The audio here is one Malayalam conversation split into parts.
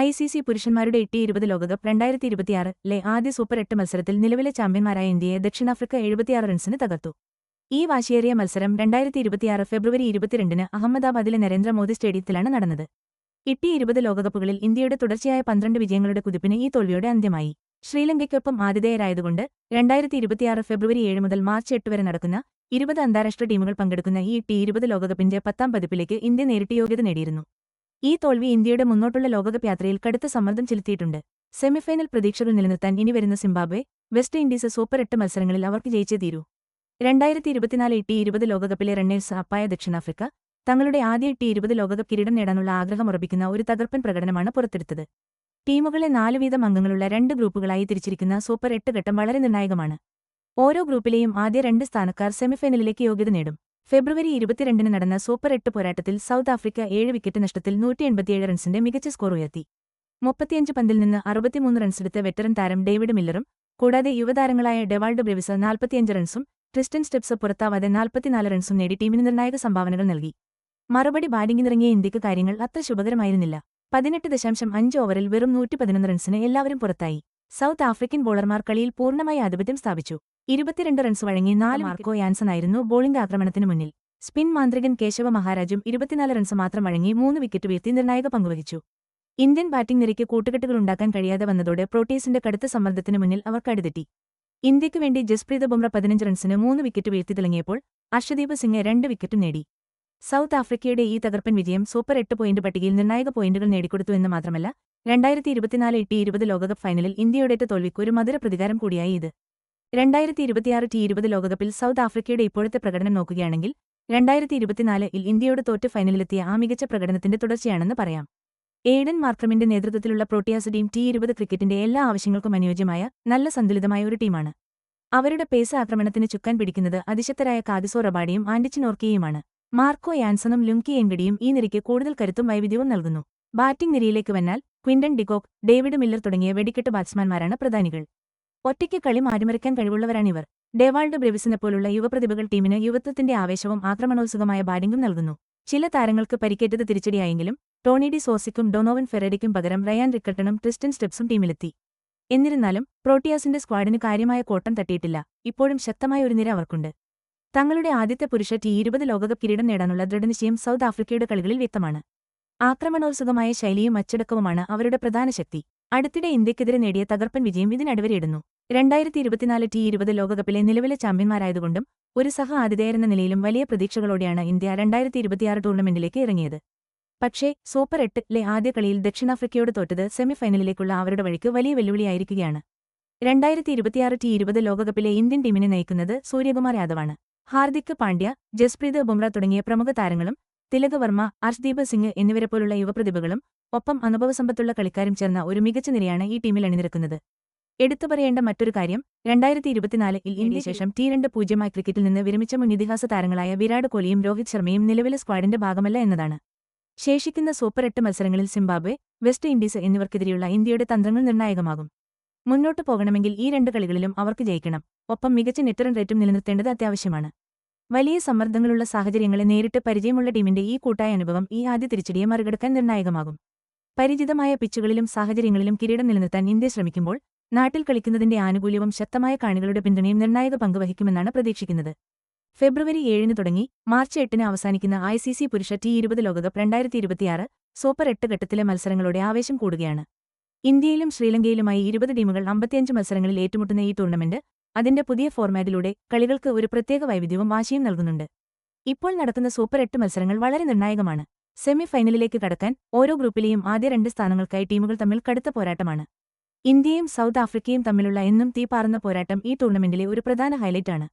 ICC പുരുഷന്മാരുടെ T20 ലോകകപ്പ് 2026 ആദ്യ സൂപ്പർ 8 മത്സരത്തിൽ നിലവിലെ ചാമ്പ്യന്മാരായ ഇന്ത്യയെ ദക്ഷിണാഫ്രിക്ക 76 റൺസിന് തകർത്തു. ഈ വാശിയേറിയ മത്സരം 2026 ഫെബ്രുവരി 22-ന് അഹമ്മദാബാദിലെ നരേന്ദ്രമോദി സ്റ്റേഡിയത്തിലാണ് നടന്നത്. T20 ലോകകപ്പുകളിൽ ഇന്ത്യയുടെ തുടർച്ചയായ 12 വിജയങ്ങളുടെ കുതിപ്പിന് ഈ തോൽവിയോടെ അന്ത്യമായി. ശ്രീലങ്കയ്ക്കൊപ്പം ആതിഥേയരായതുകൊണ്ട് 2026 ഫെബ്രുവരി 7 മുതൽ മാർച്ച് 8 വരെ നടക്കുന്ന 20 അന്താരാഷ്ട്ര ടീമുകൾ പങ്കെടുക്കുന്ന ഈ T20 ലോകകപ്പിന്റെ 10ാം പതിപ്പിലേക്ക് ഇന്ത്യ നേരിട്ട് യോഗ്യത നേടിയിരുന്നു. ഈ തോൽവി ഇന്ത്യയുടെ മുന്നോട്ടുള്ള ലോകകപ്പ് യാത്രയിൽ കടുത്ത സമ്മർദ്ദം ചെലുത്തിയിട്ടുണ്ട്. സെമിഫൈനൽ പ്രതീക്ഷകൾ നിലനിർത്താൻ ഇനി വരുന്ന സിംബാബ്വെ, വെസ്റ്റ് ഇൻഡീസ് സൂപ്പർ 8 മത്സരങ്ങളിൽ അവർക്ക് ജയിച്ചേ തീരൂ. 2024 T20 ലോകകപ്പിലെ റണ്ണേഴ്സ് അപ്പായ ദക്ഷിണാഫ്രിക്ക തങ്ങളുടെ ആദ്യ T20 ലോകകപ്പ് കിരീടം നേടാനുള്ള ആഗ്രഹമുറപ്പിക്കുന്ന ഒരു തകർപ്പൻ പ്രകടനമാണ് പുറത്തെടുത്തത്. ടീമുകളെ 4 വീതം അംഗങ്ങളുള്ള 2 ഗ്രൂപ്പുകളായി തിരിച്ചിരിക്കുന്ന സൂപ്പർ 8 ഘട്ടം വളരെ നിർണായകമാണ്. ഓരോ ഗ്രൂപ്പിലെയും ആദ്യ 2 സ്ഥാനക്കാർ സെമിഫൈനലിലേക്ക് യോഗ്യത നേടും. ഫെബ്രുവരി 22-ന് നടന്ന സൂപ്പർ 8 പോരാട്ടത്തിൽ സൗത്ത് ആഫ്രിക്ക 7 വിക്കറ്റ് നഷ്ടത്തിൽ 187 റൺസിന്റെ മികച്ച സ്കോർ ഉയർത്തി. 35 പന്തിൽ നിന്ന് 63 റൺസെടുത്ത വെറ്ററൻ താരം ഡേവിഡ് മില്ലറും കൂടാതെ യുവതാരങ്ങളായ ഡെവാൾഡ് ബ്രെവിസ് 45 റൺസും ട്രിസ്റ്റൻ സ്റ്റെപ്സ് പുറത്താവാതെ 44 റൺസും നേടി ടീമിന് നിർണായക സംഭാവനകൾ നൽകി. മറുപടി ബാറ്റിംഗിനിറങ്ങിയ ഇന്ത്യക്ക് കാര്യങ്ങൾ അത്ര ശുഭകരമായിരുന്നില്ല. 18.5 ഓവറിൽ വെറും 111 റൺസിന് എല്ലാവരും പുറത്തായി. സൗത്ത് ആഫ്രിക്കൻ ബോളർമാർ കളിയിൽ പൂർണ്ണമായി ആധിപത്യം സ്ഥാപിച്ചു. 22 റൺസ് വഴങ്ങി 4 മാർക്കോ യാൻസനായിരുന്നു ബോളിംഗ് ആക്രമണത്തിന് മുന്നിൽ. സ്പിൻ മാന്ത്രികൻ കേശവ മഹാരാജും 24 റൺസ് മാത്രം വഴങ്ങി 3 വിക്കറ്റ് വീഴ്ത്തി നിർണായക പങ്കുവഹിച്ചു. ഇന്ത്യൻ ബാറ്റിംഗ് നിരയ്ക്ക് കൂട്ടുകെട്ടുകളുണ്ടാക്കാൻ കഴിയാതെ വന്നതോടെ പ്രോട്ടീസിന്റെ കടുത്ത സമ്മർദ്ദത്തിന് മുന്നിൽ അവർ കടുതെറ്റി. ഇന്ത്യയ്ക്ക് വേണ്ടി ജസ്പ്രീത് ബുംറ 15 റൺസിന് 3 വിക്കറ്റ് വീഴ്ത്തി തിളങ്ങിയപ്പോൾ അർഷദീപ് സിംഗ് 2 വിക്കറ്റും നേടി. സൗത്ത് ആഫ്രിക്കയുടെ ഈ തകർപ്പൻ വിജയം സൂപ്പർ 8 പോയിന്റ് പട്ടികയിൽ നിർണായക പോയിന്റുകൾ നേടിക്കൊടുത്തു എന്ന് മാത്രമല്ല 2024 T20 ലോകകപ്പ് ഫൈനലിൽ ഇന്ത്യയുടേറ്റ തോൽവിക്ക് ഒരു മധുര പ്രതികാരം കൂടിയായി ഇത്. 2026 T20 ലോകകപ്പിൽ സൗത്ത് ആഫ്രിക്കയുടെ ഇപ്പോഴത്തെ പ്രകടനം നോക്കുകയാണെങ്കിൽ 2024-ൽ ഇന്ത്യയോട് തോറ്റ് ഫൈനലിലെത്തിയ ആ മികച്ച പ്രകടനത്തിന്റെ തുടർച്ചയാണെന്ന് പറയാം. എയ്ഡൻ മാർക്രമിന്റെ നേതൃത്വത്തിലുള്ള പ്രോട്ടിയാസ് ടീം T20 ക്രിക്കറ്റിന്റെ എല്ലാ ആവശ്യങ്ങൾക്കും അനുയോജ്യമായ നല്ല സന്തുലിതമായ ഒരു ടീമാണ്. അവരുടെ പേസ് ആക്രമണത്തിന് ചുക്കാൻ പിടിക്കുന്നത് അതിശക്തരായ കാഗിസോ റബാഡയും ആൻഡിച്ചിൻ ഓർക്കിയയുമാണ്. മാർക്കോ യാൻസണും ലുങ്കി എൻഗഡിയും ഈ നിരയ്ക്ക് കൂടുതൽ കരുത്തും വൈവിധ്യവും നൽകുന്നു. ബാറ്റിംഗ് നിരയിലേക്ക് വന്നാൽ ക്വിന്റൺ ഡികോക്ക്, ഡേവിഡ് മില്ലർ തുടങ്ങിയ വെടിക്കെട്ട് ബാറ്റ്സ്മാൻമാരാണ് പ്രധാനികൾ. ഒറ്റയ്ക്ക് കളി മാറ്റിമറിക്കാൻ കഴിവുള്ളവരാണിവർ. ഡെവാൾഡ് ബ്രെവിസിനെപ്പോലുള്ള യുവപ്രതിഭകൾ ടീമിന് യുവത്വത്തിന്റെ ആവേശവും ആക്രമണോത്സുകമായ ബാറ്റിംഗും നൽകുന്നു. ചില താരങ്ങൾക്ക് പരിക്കേറ്റത് തിരിച്ചടിയായെങ്കിലും ടോണി ഡി സോസിക്കും ഡൊനോവൻ ഫെറേരയ്ക്കും പകരം റയാൻ റിക്കർട്ടണും ട്രിസ്റ്റൻ സ്റ്റെപ്സും ടീമിലെത്തി. എന്നിരുന്നാലും പ്രോട്ടിയാസിന്റെ സ്ക്വാഡിന് കാര്യമായ കോട്ടം തട്ടിയിട്ടില്ല. ഇപ്പോഴും ശക്തമായ ഒരു നിര അവർക്കുണ്ട്. തങ്ങളുടെ ആദ്യത്തെ പുരുഷ T20 ലോകകപ്പ് കിരീടം നേടാനുള്ള ദൃഢനിശ്ചയം സൗത്ത് ആഫ്രിക്കയുടെ കളികളിൽ വ്യക്തമാണ്. ആക്രമണോത്സുകമായ ശൈലിയും അച്ചടക്കവുമാണ് അവരുടെ പ്രധാന ശക്തി. അടുത്തിടെ ഇന്ത്യക്കെതിരെ നേടിയ തകർപ്പൻ വിജയം ഇതിനടിവരയിടുന്നു. 2024 T20 ലോകകപ്പിലെ നിലവിലെ ചാമ്പ്യന്മാരായതുകൊണ്ടും ഒരു സഹ ആതിഥേയരെന്ന നിലയിലും വലിയ പ്രതീക്ഷകളോടെയാണ് ഇന്ത്യ 2026 ടൂർണമെന്റിലേക്ക് ഇറങ്ങിയത്. പക്ഷേ സൂപ്പർ 8-ലെ ആദ്യ കളിയിൽ ദക്ഷിണാഫ്രിക്കയോട് തോറ്റത് സെമിഫൈനലിലേക്കുള്ള അവരുടെ വഴിക്ക് വലിയ വെല്ലുവിളിയായിരിക്കുകയാണ്. 2026 T20 ലോകകപ്പിലെ ഇന്ത്യൻ ടീമിനെ നയിക്കുന്നത് സൂര്യകുമാർ യാദവാണ്. ഹാർദിക് പാണ്ഡ്യ, ജസ്പ്രീത് ബുംറ തുടങ്ങിയ പ്രമുഖ താരങ്ങളും തിലക് വർമ്മ, അർഷ്ദീപ് സിംഗ് എന്നിവരെപ്പോലുള്ള യുവപ്രതിഭകളും ഒപ്പം അനുഭവസമ്പത്തുള്ള കളിക്കാരും ചേർന്ന ഒരു മികച്ച നിരയാണ് ഈ ടീമിൽ അണിനിരക്കുന്നത്. എടുത്തുപറയേണ്ട മറ്റൊരു കാര്യം 2024-ൽ ഇന്ത്യയ്ക്ക് ശേഷം T20 ക്രിക്കറ്റിൽ നിന്ന് വിരമിച്ച മുൻ ഇതിഹാസ താരങ്ങളായ വിരാട് കോഹ്ലിയും രോഹിത് ശർമ്മയും നിലവിലെ സ്ക്വാഡിന്റെ ഭാഗമല്ല എന്നതാണ്. ശേഷിക്കുന്ന സൂപ്പർ 8 മത്സരങ്ങളിൽ സിംബാബ്വെ, വെസ്റ്റ് ഇൻഡീസ് എന്നിവർക്കെതിരെയുള്ള ഇന്ത്യയുടെ തന്ത്രങ്ങൾ നിർണായകമാകും. മുന്നോട്ടു പോകണമെങ്കിൽ ഈ 2 കളികളിലും അവർക്ക് ജയിക്കണം. ഒപ്പം മികച്ച നെറ്റ് റൺ റേറ്റും നിലനിർത്തേണ്ടത് അത്യാവശ്യമാണ്. വലിയ സമ്മർദ്ദങ്ങളുള്ള സാഹചര്യങ്ങളെ നേരിട്ട് പരിചയമുള്ള ടീമിന്റെ ഈ കൂട്ടായ അനുഭവം ഈ ആദ്യ തിരിച്ചടിയെ മറികടക്കാൻ നിർണായകമാകും. പരിചിതമായ പിച്ചുകളിലും സാഹചര്യങ്ങളിലും കിരീടം നിലനിർത്താൻ ഇന്ത്യ ശ്രമിക്കുമ്പോൾ നാട്ടിൽ കളിക്കുന്നതിന്റെ ആനുകൂല്യവും ശക്തമായ കാണികളുടെ പിന്തുണയും നിർണായക പങ്കുവഹിക്കുമെന്നാണ് പ്രതീക്ഷിക്കുന്നത്. ഫെബ്രുവരി 7-ന് തുടങ്ങി മാർച്ച് 8-ന് അവസാനിക്കുന്ന ICC പുരുഷ T20 ലോകകപ്പ് 2026 സൂപ്പർ 8 ഘട്ടത്തിലെ മത്സരങ്ങളോടെ ആവേശം കൂടുകയാണ്. ഇന്ത്യയിലും ശ്രീലങ്കയിലുമായി 20 ടീമുകൾ 55 മത്സരങ്ങളിൽ ഏറ്റുമുട്ടുന്ന ഈ ടൂർണമെന്റ് അതിന്റെ പുതിയ ഫോർമാറ്റിലൂടെ കളികൾക്ക് ഒരു പ്രത്യേക വൈവിധ്യവും വാശിയും നൽകുന്നുണ്ട്. ഇപ്പോൾ നടക്കുന്ന സൂപ്പർ 8 മത്സരങ്ങൾ വളരെ നിർണായകമാണ്. സെമി ഫൈനലിലേക്ക് കടക്കാൻ ഓരോ ഗ്രൂപ്പിലെയും ആദ്യ 2 സ്ഥാനങ്ങൾക്കായി ടീമുകൾ തമ്മിൽ കടുത്ത പോരാട്ടമാണ്. ഇന്ത്യയും സൗത്ത് ആഫ്രിക്കയും തമ്മിലുള്ള എന്നും തീപാറുന്ന പോരാട്ടം ഈ ടൂർണമെന്റിലെ ഒരു പ്രധാന ഹൈലൈറ്റാണ്.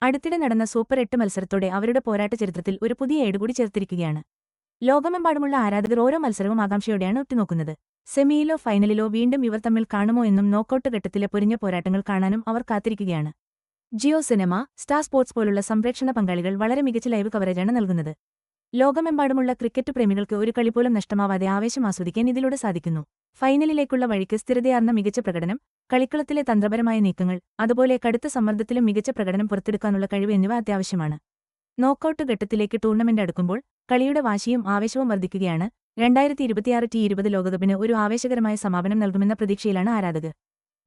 അടുത്തിടെ നടന്ന സൂപ്പർ 8 മത്സരത്തോടെ അവരുടെ പോരാട്ട ചരിത്രത്തിൽ ഒരു പുതിയ ഏടുകൂടി ചേർത്തിരിക്കുകയാണ്. ലോകമെമ്പാടുമുള്ള ആരാധകർ ഓരോ മത്സരവും ആകാംക്ഷയോടെയാണ് ഉറ്റുനോക്കുന്നത്. സെമിയിലോ ഫൈനലിലോ വീണ്ടും ഇവർ തമ്മിൽ കാണുമോ എന്നും നോക്കൌട്ട് ഘട്ടത്തിലെ പൊരിഞ്ഞ പോരാട്ടങ്ങൾ കാണാനും അവർ കാത്തിരിക്കുകയാണ്. ജിയോ സിനിമ, സ്റ്റാർ സ്പോർട്സ് പോലുള്ള സംപ്രേക്ഷണ പങ്കാളികൾ വളരെ മികച്ച ലൈവ് കവറേജാണ് നൽകുന്നത്. ലോകമെമ്പാടുമുള്ള ക്രിക്കറ്റ് പ്രേമികൾക്ക് ഒരു കളി പോലും നഷ്ടമാവാതെ ആവേശം ആസ്വദിക്കാൻ ഇതിലൂടെ സാധിക്കുന്നു. ഫൈനലിലേക്കുള്ള വഴിക്ക് സ്ഥിരതയാർന്ന മികച്ച പ്രകടനം, കളിക്കളത്തിലെ തന്ത്രപരമായ നീക്കങ്ങൾ, അതുപോലെ കടുത്ത സമ്മർദ്ദത്തിലും മികച്ച പ്രകടനം പുറത്തെടുക്കാനുള്ള കഴിവ് എന്നിവ അത്യാവശ്യമാണ്. നോക്കൌട്ട് ഘട്ടത്തിലേക്ക് ടൂർണമെന്റ് അടുക്കുമ്പോൾ കളിയുടെ വാശിയും ആവേശവും വർദ്ധിക്കുകയാണ്. 2026 T20 ലോകകപ്പിന് ഒരു ആവേശകരമായ സമാപനം നൽകുമെന്ന പ്രതീക്ഷയിലാണ് ആരാധകർ.